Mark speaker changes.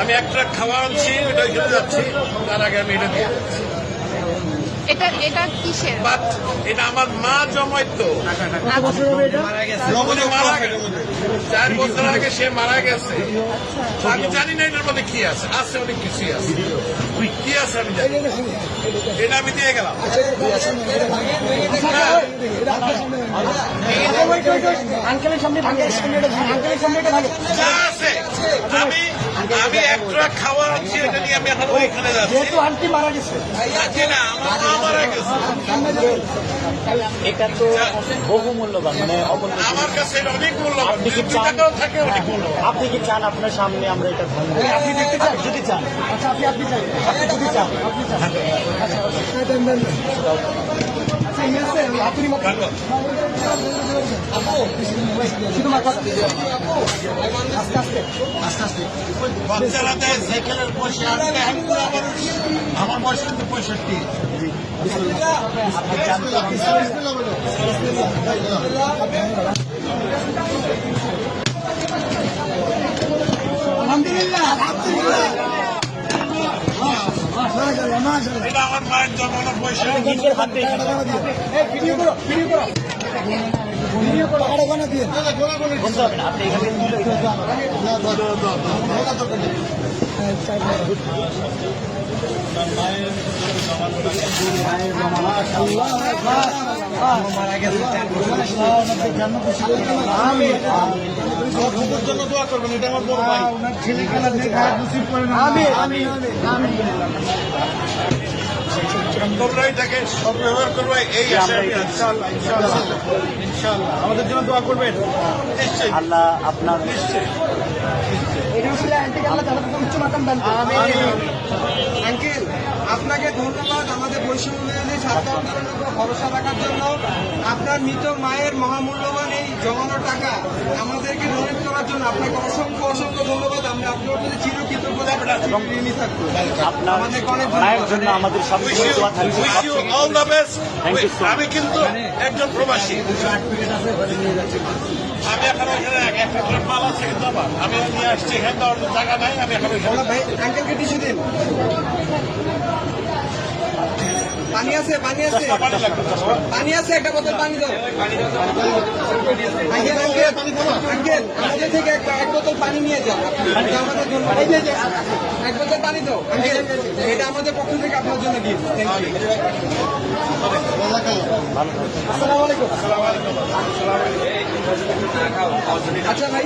Speaker 1: আমি এক ট্রাক খাওয়া আনছি, ওটা ওইখানে যাচ্ছি, তার আগে আমি এটা দিয়ে
Speaker 2: এটা কিসের?
Speaker 1: বাট এটা আমার মা জমাইতো, মারা গেছে 4 বছর আগে, সে মারা গেছে। আমি জানি না এটার মধ্যে কি আছে, আছে অনেক কিছুই আছে, কি আছে আমি জানি, এটা আমি দিয়ে গেলাম। যা আছে আমি এক ট্রাক খাওয়া আনছি, এটা নিয়ে আমি এখন ওইখানে যাচ্ছি। না, আমার মা মারা গেছে।
Speaker 3: এটা তো বহু মূল্যবান, মানে
Speaker 1: আমার কাছে এটা অনেক মূল্যবান, টাকাও থাকে অনেক মূল্যবান।
Speaker 3: আপনি কি চান আপনার সামনে আমরা এটা ভাঙবো? আপনি দেখতে চান? যদি চান, আচ্ছা আপনি চান, আপনি যদি চান, আপনি চান,
Speaker 1: বাচ্চারা দেয় সাইকেলের পয়সা, আমার বয়স কিন্তু 65। এটা আমার মায়ের জন্মানোর পয়সা।
Speaker 3: নিজের হাতে বলতে হবে না, আপনি এখানে
Speaker 1: জন্য দোয়া করবেন, এটা আমার বড় ভাই। তোমরাই তাকে সদ্ব্যবহার করবে, এই আশায় আমি আছি। ইনশাআল্লাহ আমাদের জন্য দোয়া করবেন, নিশ্চয়ই
Speaker 3: আল্লাহ আপনার
Speaker 1: নিশ্চয়ই।
Speaker 4: আঙ্কেল, আপনাকে ধন্যবাদ আমাদের বৈষম্য বিরোধী ছাত্র আন্দোলনের উপর ভরসা রাখার জন্য। আপনার মৃত মায়ের মহামূল্যবান এই জমানো টাকা আমাদেরকে ডোনেট করার জন্য আপনাকে অসংখ্য অসংখ্য ধন্যবাদ। আমরা আপনার প্রতি চিরকৃতজ্ঞ এবং ঋণী থাকবো।
Speaker 3: আপনার
Speaker 4: আমাদেরকে অনেক
Speaker 3: মায়ের জন্য আমাদের সব
Speaker 1: Wish you all the best. আমি কিন্তু একজন প্রবাসী, আমি এখন ওইখানে একটা মাল আছে কিন্তু আমার, আমি নিয়ে আসছি, এখানে দেওয়ার জায়গা নাই, আমি এখন ওইখানে।
Speaker 4: ভাই আঙ্কেলকে টিস্যু দিন। পানি আছে, পানি আছে,
Speaker 1: পানি লাগবে,
Speaker 4: পানি আছে, একটা বোতল পানি দাও। আঙ্কেল আঙ্কেল আঙ্কেল আমাদের থেকে এক বোতল পানি নিয়ে যান, আমাদের জন্য এক বোতল পানি দাও আঙ্কেল, এটা আমাদের পক্ষ থেকে আপনার জন্য গিফট। Thank you. আসসালামু আলাইকুম। আচ্ছা ভাই।